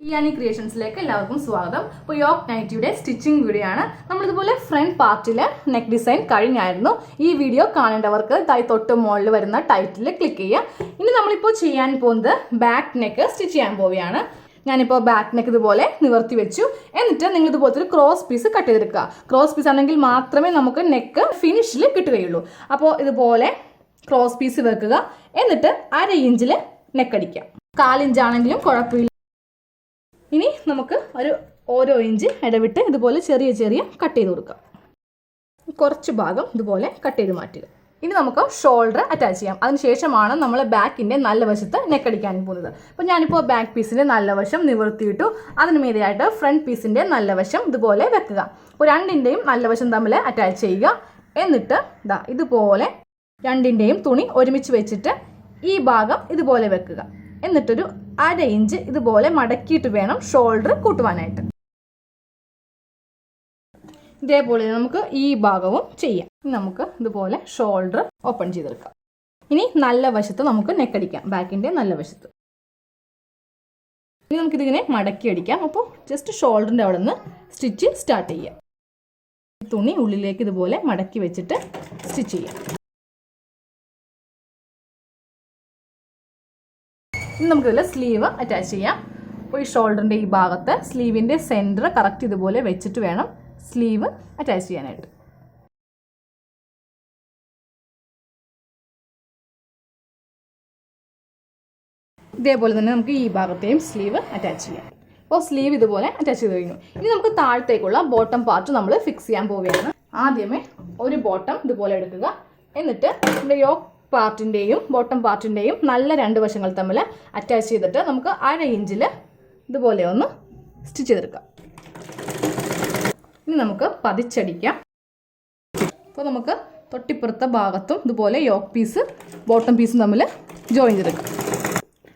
Yanni Creationsലേക്ക് എല്ലാവർക്കും സ്വാഗതം. അപ്പോൾ യോക്ക് നൈറ്റിയുടെ സ്റ്റിച്ചിങ് വീഡിയോ ആണ്. നമ്മൾ ഇതുപോലെ ഫ്രണ്ട് പാർട്ടിലെ നെക്ക് ഡിസൈൻ കഴിഞ്ഞായിരുന്നു. ഈ വീഡിയോ കാണേണ്ടവർക്ക് തൊട്ട് മുകളിൽ വരുന്ന ടൈറ്റിൽ ക്ലിക്ക് ചെയ്യുക. ഇനി നമ്മളിപ്പോൾ ചെയ്യാൻ പോകുന്നത് ബാക്ക് നെക്ക് സ്റ്റിച്ച് ചെയ്യാൻ പോവുകയാണ്. ഞാനിപ്പോൾ ബാക്ക് നെക്ക് ഇതുപോലെ നിവർത്തി വെച്ചു. എന്നിട്ട് നിങ്ങൾ ഇതുപോലത്തെ ഒരു ക്രോസ് പീസ് കട്ട് ചെയ്തെടുക്കുക. ക്രോസ് പീസ് ആണെങ്കിൽ മാത്രമേ നമുക്ക് നെക്ക് ഫിനിഷിൽ കിട്ടുകയുള്ളൂ. അപ്പോൾ ഇതുപോലെ ക്രോസ് പീസ് വെക്കുക. എന്നിട്ട് 1/2 ഇഞ്ചിൽ നെക്ക് അടിക്കാം. 1/4 ഇഞ്ചാണെങ്കിലും കുഴപ്പമില്ല. ഇനി നമുക്ക് ഓരോ ഇഞ്ച് ഇടവിട്ട് ഇതുപോലെ ചെറിയ കട്ട് ചെയ്ത് കൊടുക്കാം. കുറച്ച് ഭാഗം ഇതുപോലെ കട്ട് ചെയ്ത് മാറ്റുക. ഇനി നമുക്ക് ഷോൾഡർ അറ്റാച്ച് ചെയ്യാം. അതിനുശേഷമാണ് നമ്മൾ ബാക്കിൻ്റെ നല്ല വശത്ത് നെക്ക് അടിക്കാൻ പോകുന്നത്. അപ്പോൾ ഞാനിപ്പോൾ ബാക്ക് പീസിൻ്റെ നല്ല വശം നിവർത്തിയിട്ടു. അതിന് മീതെയായിട്ട് ഫ്രണ്ട് പീസിൻ്റെ നല്ല വശം ഇതുപോലെ വെക്കുക. അപ്പോൾ രണ്ടിൻ്റെയും നല്ല വശം തമ്മിൽ അറ്റാച്ച് ചെയ്യുക. എന്നിട്ട് ഇതുപോലെ രണ്ടിൻ്റെയും തുണി ഒരുമിച്ച് വെച്ചിട്ട് ഈ ഭാഗം ഇതുപോലെ വെക്കുക. എന്നിട്ടൊരു 1/2 ഇഞ്ച് ഇതുപോലെ മടക്കിയിട്ട് വേണം ഷോൾഡർ കൂട്ടുവാനായിട്ട്. ഇതേപോലെ നമുക്ക് ഈ ഭാഗവും ചെയ്യാം. നമുക്ക് ഇതുപോലെ ഷോൾഡർ ഓപ്പൺ ചെയ്തെടുക്കാം. ഇനി നല്ല വശത്ത് നമുക്ക് നെക്കടിക്കാം. ബാക്കിൻ്റെ നല്ല വശത്ത് ഇനി നമുക്കിതിങ്ങനെ മടക്കി അടിക്കാം. അപ്പോൾ ജസ്റ്റ് ഷോൾഡറിൻ്റെ അവിടെ നിന്ന് സ്റ്റിച്ച് സ്റ്റാർട്ട് ചെയ്യാം. തുണി ഉള്ളിലേക്ക് ഇതുപോലെ മടക്കി വെച്ചിട്ട് സ്റ്റിച്ച് ചെയ്യാം. ഇനി നമുക്കിതിൽ സ്ലീവ് അറ്റാച്ച് ചെയ്യാം. അപ്പോൾ ഈ ഷോൾഡറിൻ്റെ ഈ ഭാഗത്ത് സ്ലീവിൻ്റെ സെൻറ്റർ കറക്റ്റ് ഇതുപോലെ വെച്ചിട്ട് വേണം സ്ലീവ് അറ്റാച്ച് ചെയ്യാനായിട്ട്. ഇതേപോലെ തന്നെ നമുക്ക് ഈ ഭാഗത്തെയും സ്ലീവ് അറ്റാച്ച് ചെയ്യാം. അപ്പോൾ സ്ലീവ് ഇതുപോലെ അറ്റാച്ച് ചെയ്ത് കഴിഞ്ഞു. ഇനി നമുക്ക് താഴത്തേക്കുള്ള ബോട്ടം പാർട്ട് നമ്മൾ ഫിക്സ് ചെയ്യാൻ പോവുകയാണ്. ആദ്യമേ ഒരു ബോട്ടം ഇതുപോലെ എടുക്കുക. എന്നിട്ട് നമ്മുടെ യോക്ക് പാർട്ടിൻ്റെയും ബോട്ടം പാർട്ടിൻ്റെയും നല്ല 2 വശങ്ങൾ തമ്മിൽ അറ്റാച്ച് ചെയ്തിട്ട് നമുക്ക് 1/2 ഇഞ്ചിൽ ഇതുപോലെ ഒന്ന് സ്റ്റിച്ച് ചെയ്തെടുക്കാം. ഇനി നമുക്ക് പതിച്ചടിക്കാം. അപ്പോൾ നമുക്ക് തൊട്ടിപ്പുറത്തെ ഭാഗത്തും ഇതുപോലെ യോക്ക് പീസ് ബോട്ടം പീസും തമ്മിൽ ജോയിൻ ചെയ്തെടുക്കാം.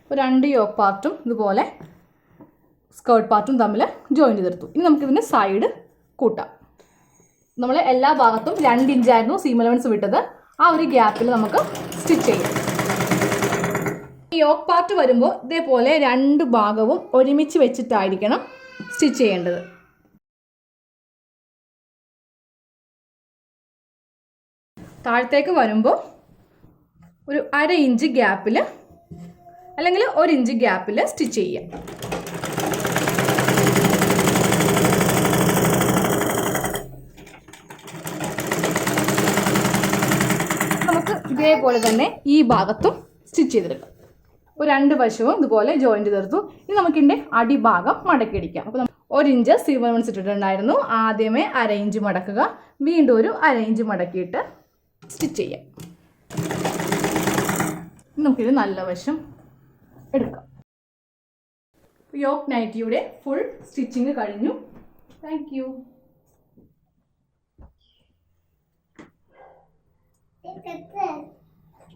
അപ്പോൾ 2 യോക്ക് പാർട്ടും ഇതുപോലെ സ്കേർട്ട് പാർട്ടും തമ്മിൽ ജോയിൻ ചെയ്തെടുത്തു. ഇനി നമുക്കിതിന് സൈഡ് കൂട്ടാം. നമ്മൾ എല്ലാ ഭാഗത്തും 2 ഇഞ്ചായിരുന്നു സീം അലവൻസ് വിട്ടത്. ആ ഒരു ഗ്യാപ്പിൽ നമുക്ക് സ്റ്റിച്ച് ചെയ്യാം. ഈ യോക്ക് പാർട്ട് വരുമ്പോൾ ഇതേപോലെ 2 ഭാഗവും ഒരുമിച്ച് വെച്ചിട്ടായിരിക്കണം സ്റ്റിച്ച് ചെയ്യേണ്ടത്. താഴത്തേക്ക് വരുമ്പോൾ ഒരു 1/2 ഇഞ്ച് ഗ്യാപ്പിൽ അല്ലെങ്കിൽ 1 ഇഞ്ച് ഗ്യാപ്പിൽ സ്റ്റിച്ച് ചെയ്യാം. ഇതേപോലെ തന്നെ ഈ ഭാഗത്തും സ്റ്റിച്ച് ചെയ്തെടുക്കാം. അപ്പോൾ 2 വശവും ഇതുപോലെ ജോയിൻ ചെയ്തെടുത്തു. ഇനി നമുക്കിതിൻ്റെ അടിഭാഗം മടക്കിയടിക്കാം. അപ്പോൾ 1 ഇഞ്ച് സീം അലവൻസ് ഇട്ടിട്ടുണ്ടായിരുന്നു. ആദ്യമേ 1/2 ഇഞ്ച് മടക്കുക. വീണ്ടും ഒരു 1/2 ഇഞ്ച് മടക്കിയിട്ട് സ്റ്റിച്ച് ചെയ്യാം. നമുക്കിത് നല്ല വശം എടുക്കാം. യോക്ക് നൈറ്റിയുടെ ഫുൾ സ്റ്റിച്ചിങ് കഴിഞ്ഞു. Thank you.